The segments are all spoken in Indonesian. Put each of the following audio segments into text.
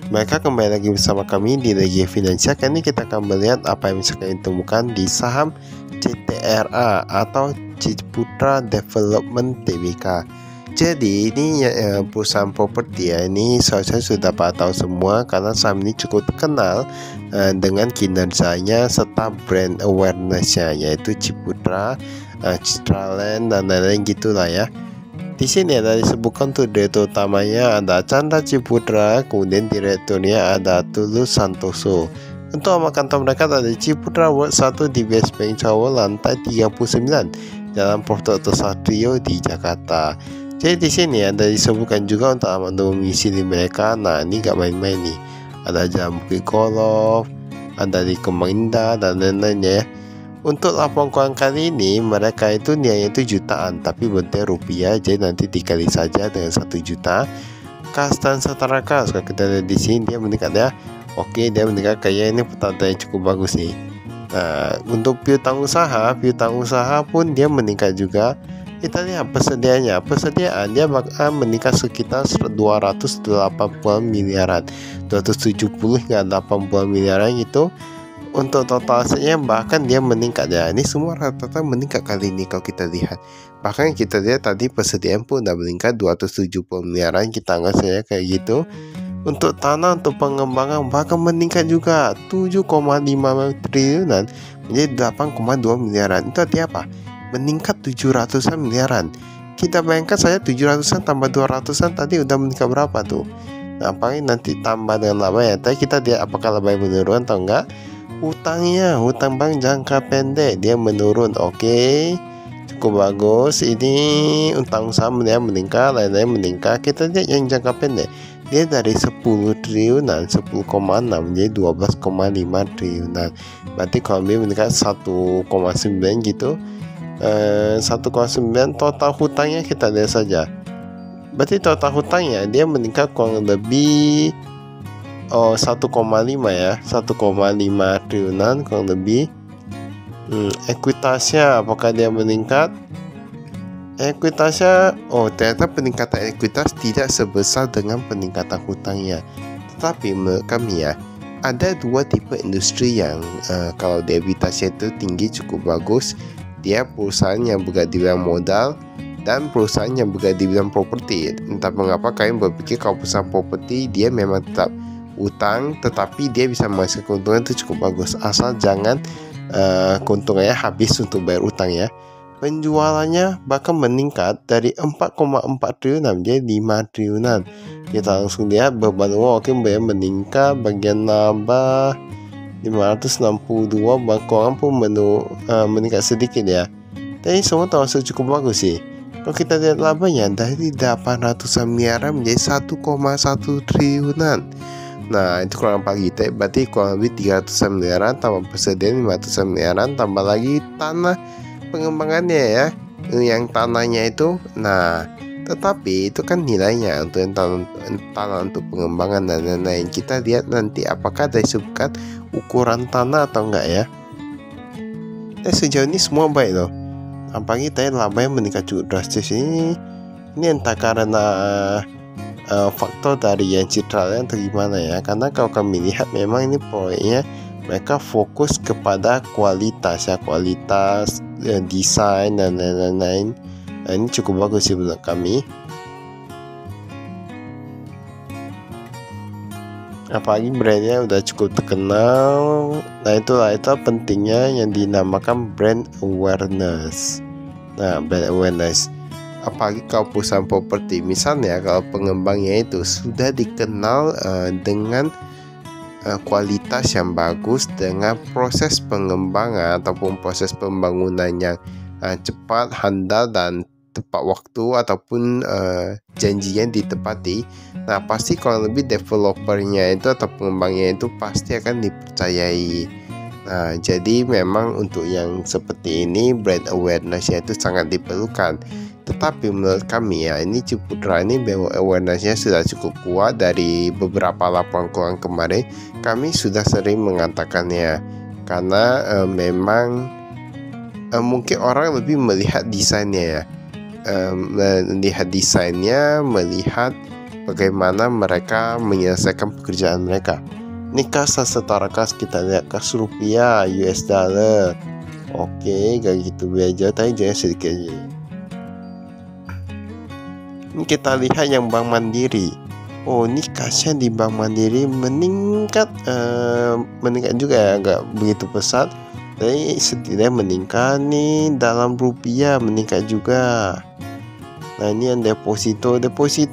Mereka kembali lagi bersama kami di Legi Finansial. Kali ini kita akan melihat apa yang bisa kalian temukan di saham CTRA atau Ciputra Development Tbk. Jadi ini perusahaan properti ya. Ini saya sudah tahu semua karena saham ini cukup terkenal dengan kinerjanya serta brand awarenessnya, yaitu Ciputra, Citraland dan lain-lain gitulah ya. Di sini ada disebutkan tuh direktur utamanya ada Chandra Ciputra, kemudian direkturnya ada Tulus Santoso. Untuk nama kantor mereka ada di Ciputra World 1 di West Bank Tower lantai 39 dalam Prof. Satrio di Jakarta. Jadi di sini ada disebutkan juga untuk alamat domisili mereka. Nah, ini gak main-main nih. Ada Jalan Bukit Golf, ada di Kemang Indah dan lain-lain ya. Untuk laporan keuangan kali ini mereka itu nilainya itu jutaan tapi bentuk rupiah, jadi nanti dikali saja dengan 1 juta. Kas dan setara kas kalau kita lihat di sini dia meningkat ya. Oke, dia meningkat kayak ini petanda yang cukup bagus nih. Nah, untuk piutang usaha pun dia meningkat juga. Kita lihat persediaan dia bakal meningkat sekitar 280 miliaran, 270 hingga 80 miliaran gitu. Untuk total asetnya bahkan dia meningkat ya. Ini semua rata-rata meningkat kali ini kalau kita lihat. Bahkan kita lihat tadi persediaan pun udah meningkat 270 miliaran, kita anggap saja kayak gitu. Untuk tanah untuk pengembangan bahkan meningkat juga 7,5 triliunan menjadi 8,2 miliaran. Itu artinya apa? Meningkat 700-an miliaran. Kita bayangkan saya 700-an tambah 200-an tadi udah meningkat berapa tuh? Nah, paling nanti tambah dengan laba ya. Tapi kita lihat apakah laba menurun atau enggak. Hutang bank jangka pendek dia menurun. Oke, cukup bagus. Ini utang usaha dia meningkat, lain-lain meningkat. Kita lihat yang jangka pendek dia dari 10 triliunan 10,6 jadi 12,5 triliunan. Berarti kalau dia meningkat 1,9 gitu, 1,9. Total hutangnya kita lihat saja. Berarti total hutangnya dia meningkat kurang lebih 1,5 ya, 1,5 triliunan kurang lebih. Ekuitasnya apakah dia meningkat? Ekuitasnya, ternyata peningkatan ekuitas tidak sebesar dengan peningkatan hutangnya. Tetapi menurut kami ya, ada dua tipe industri yang kalau ekuitasnya itu tinggi cukup bagus. Dia perusahaan yang bergerak di bidang modal dan perusahaan yang bergerak di bidang properti. Entah mengapa kalian berpikir kalau perusahaan properti dia memang tetap utang, tetapi dia bisa menghasilkan keuntungan itu cukup bagus, asal jangan keuntungannya habis untuk bayar utang ya. Penjualannya bahkan meningkat dari 4,4 triliunan menjadi 5 triliunan. Kita langsung lihat beban uang meningkat, bagian laba 562, bangkoan pun meningkat sedikit ya. Tapi semua termasuk cukup bagus sih. Kalau kita lihat labanya dari 800 miliaran menjadi 1,1 triliunan. Nah, itu kurang pagi kita, berarti kurang lebih 300 miliaran tambah persediaan 500 miliaran tambah lagi tanah pengembangannya ya. Yang tanahnya itu, nah, tetapi itu kan nilainya untuk tanah untuk pengembangan dan lain-lain. Kita lihat nanti apakah ada disebutkan ukuran tanah atau enggak ya. Sejauh ini semua baik loh. Apalagi tadi laba yang meningkat cukup drastis ini entah karena faktor dari yang Citraland atau gimana ya. Karena kalau kami lihat memang ini proyeknya mereka fokus kepada kualitas ya, kualitas desain dan lain-lain. Nah, ini cukup bagus sih menurut kami. Apalagi brandnya udah cukup terkenal. Nah, itu pentingnya yang dinamakan brand awareness. Nah, brand awareness apalagi kalau perusahaan properti misalnya, kalau pengembangnya itu sudah dikenal dengan kualitas yang bagus, dengan proses pengembangan ataupun proses pembangunan yang cepat, handal dan tepat waktu ataupun janjinya ditepati. Nah, pasti kalau lebih developernya itu atau pengembangnya itu pasti akan dipercayai. Nah, jadi memang untuk yang seperti ini brand awareness-nya itu sangat diperlukan. Tetapi menurut kami ya, ini Ciputra ini awareness-nya sudah cukup kuat. Dari beberapa laporan keuangan kemarin kami sudah sering mengatakannya. Karena memang mungkin orang lebih melihat desainnya ya, melihat bagaimana mereka menyelesaikan pekerjaan mereka. Ini kas setara kas, kita lihat kas rupiah, US dollar. Oke, gak gitu aja, tapi jangan sedikit aja. Ini kita lihat yang Bank Mandiri. Oh, ini kasnya di Bank Mandiri meningkat juga ya, nggak begitu pesat, tapi setidaknya meningkat nih. Dalam rupiah meningkat juga. Nah, ini yang deposito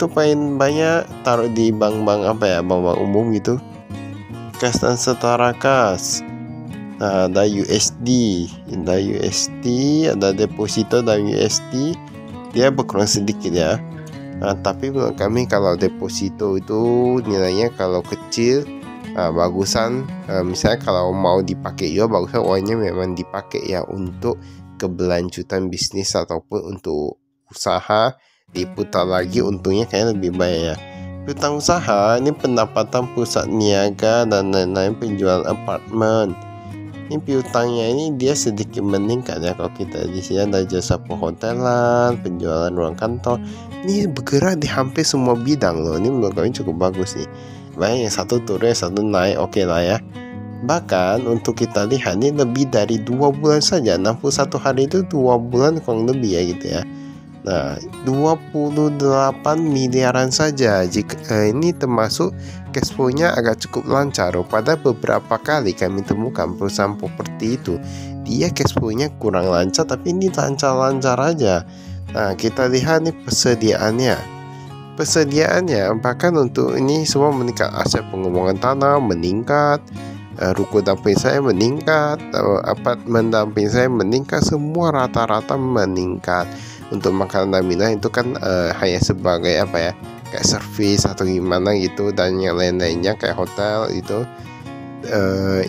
paling banyak taruh di bank-bank bank-bank umum gitu. Kas dan setara kas. Nah, ada USD, ada deposito dan USD. Dia berkurang sedikit ya. Nah, tapi menurut kami kalau deposito itu nilainya kalau kecil, bagusan, misalnya kalau mau dipakai juga bagusan uangnya memang dipakai ya untuk keberlanjutan bisnis ataupun untuk usaha, diputar lagi untungnya kayaknya lebih banyak ya. Piutang usaha ini pendapatan pusat niaga dan lain-lain, penjualan apartemen. Ini piutangnya ini dia sedikit meningkat ya. Kalau kita di sini ada jasa perhotelan, penjualan ruang kantor. Ini bergerak di hampir semua bidang loh. Ini menurut kami cukup bagus nih. Baik, yang satu turun, yang satu naik, oke lah ya. Bahkan untuk kita lihat ini lebih dari 2 bulan saja, 61 hari itu 2 bulan kurang lebih ya gitu ya. Nah, 28 miliaran saja. Jika ini termasuk cash flow-nya agak cukup lancar. Pada beberapa kali kami temukan perusahaan properti itu, dia cash flow-nya kurang lancar, tapi ini lancar-lancar aja. Nah, kita lihat nih persediaannya bahkan untuk ini semua meningkat. Aset pengembangan tanah meningkat, ruko damping saya meningkat, apartemen damping saya meningkat, semua rata-rata meningkat. Untuk makanan dan minum itu kan hanya sebagai kayak servis atau gimana gitu, dan yang lain-lainnya kayak hotel itu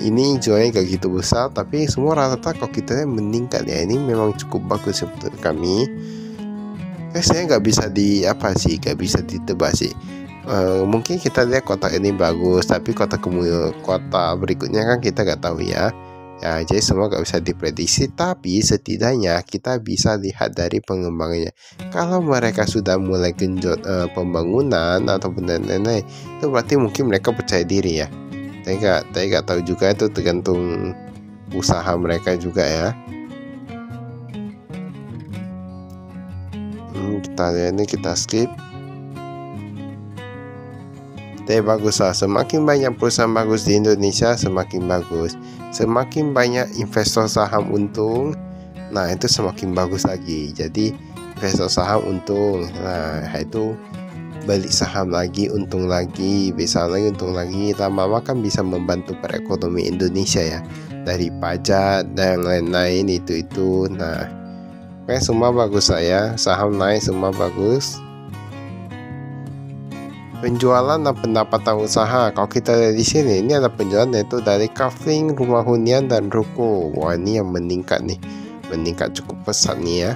ini jualnya gak gitu besar, tapi semua rata-rata kalau kita meningkat ya. Ini memang cukup bagus menurut kami. Saya nggak bisa ditebak sih. Mungkin kita lihat kotak ini bagus, tapi kotak berikutnya kan kita nggak tahu ya. Ya, jadi semua nggak bisa diprediksi, tapi setidaknya kita bisa lihat dari pengembangannya. Kalau mereka sudah mulai genjot pembangunan atau lain-lain, itu berarti mungkin mereka percaya diri ya. Tapi nggak tahu juga, itu tergantung usaha mereka juga ya. Kita lihat ini, kita skip. Tapi bagus lah, semakin banyak perusahaan bagus di Indonesia semakin bagus. Semakin banyak investor saham untung, nah itu semakin bagus lagi. Jadi investor saham untung, nah itu beli saham lagi untung lagi, bisa lagi untung lagi. Lama-lama kan bisa membantu perekonomian Indonesia ya, dari pajak dan lain-lain itu. Nah, oke, semua bagus saya, saham naik semua bagus. Penjualan dan pendapatan usaha. Kalau kita lihat di sini, ini ada penjualan yaitu dari kafling, rumah hunian dan ruko. Wah, ini yang meningkat nih, meningkat cukup pesat nih ya.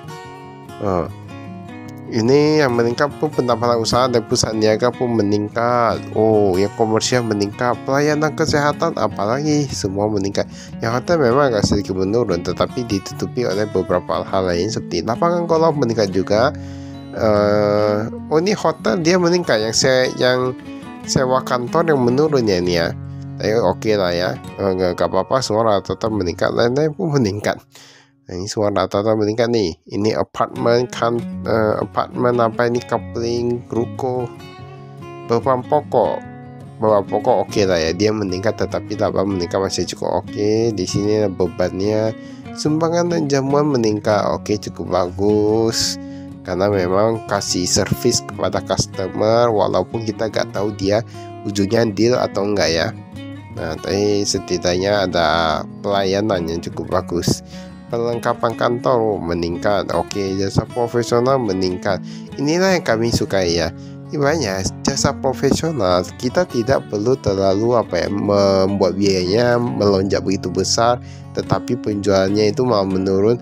Ini yang meningkat pun pendapatan usaha dan pusat niaga pun meningkat. Oh, yang komersial meningkat, pelayanan kesehatan apalagi semua meningkat. Yang hotel memang agak sedikit menurun, tetapi ditutupi oleh beberapa hal lain seperti lapangan golf meningkat juga. Ini hotel dia meningkat, yang sewa kantor yang menurun ya ini ya. Tapi oke lah ya, nggak apa-apa, semua rata-rata meningkat, lain-lain pun meningkat. Nah, ini semua rata-rata meningkat nih. Ini apartemen coupling, ruko, beban pokok oke lah ya, dia meningkat, tetapi laba meningkat masih cukup oke. Di sini bebannya, sumbangan dan jamuan meningkat, oke, cukup bagus. Karena memang kasih servis kepada customer, walaupun kita gak tahu dia ujungnya deal atau enggak ya. Nah, tapi setidaknya ada pelayanan yang cukup bagus. Perlengkapan kantor meningkat, oke. Jasa profesional meningkat. Inilah yang kami sukai ya. Ibaratnya jasa profesional, kita tidak perlu terlalu membuat biayanya melonjak begitu besar, tetapi penjualannya itu malah menurun.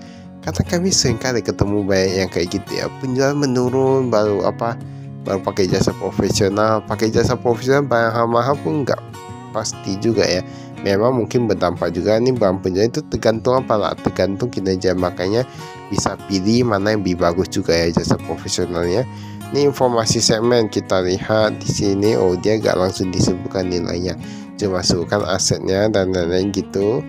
Karena kami seringkali ketemu banyak yang kayak gitu ya, penjualan menurun, baru pakai jasa profesional. Pakai jasa profesional mahal pun nggak pasti juga ya. Memang mungkin berdampak juga nih bang penjualan itu, tergantung tergantung kinerja. Makanya bisa pilih mana yang lebih bagus juga ya jasa profesionalnya. Ini informasi segmen, kita lihat di sini. Oh, dia gak langsung disebutkan nilainya, cuma masukkan asetnya dan lain-lain gitu.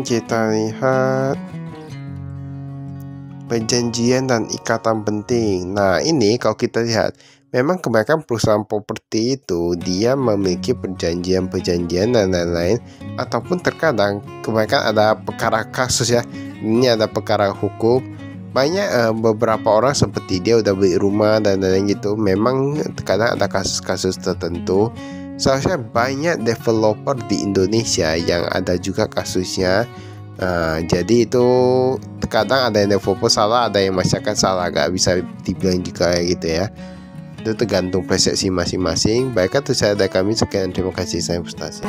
Kita lihat perjanjian dan ikatan penting. Nah, ini kalau kita lihat, memang kebanyakan perusahaan properti itu dia memiliki perjanjian dan lain-lain, ataupun terkadang kebanyakan ada perkara kasus ya. Ini ada perkara hukum. Banyak beberapa orang seperti dia udah beli rumah dan lain-lain gitu. Memang terkadang ada kasus-kasus tertentu. Seharusnya banyak developer di Indonesia yang ada juga kasusnya. Jadi itu terkadang ada yang developer salah, ada yang masyarakat salah, gak bisa dibilang juga gitu ya. Itu tergantung persepsi masing-masing. Baiklah, itu saya dari kami. Sekian, terima kasih, saya Frustasi.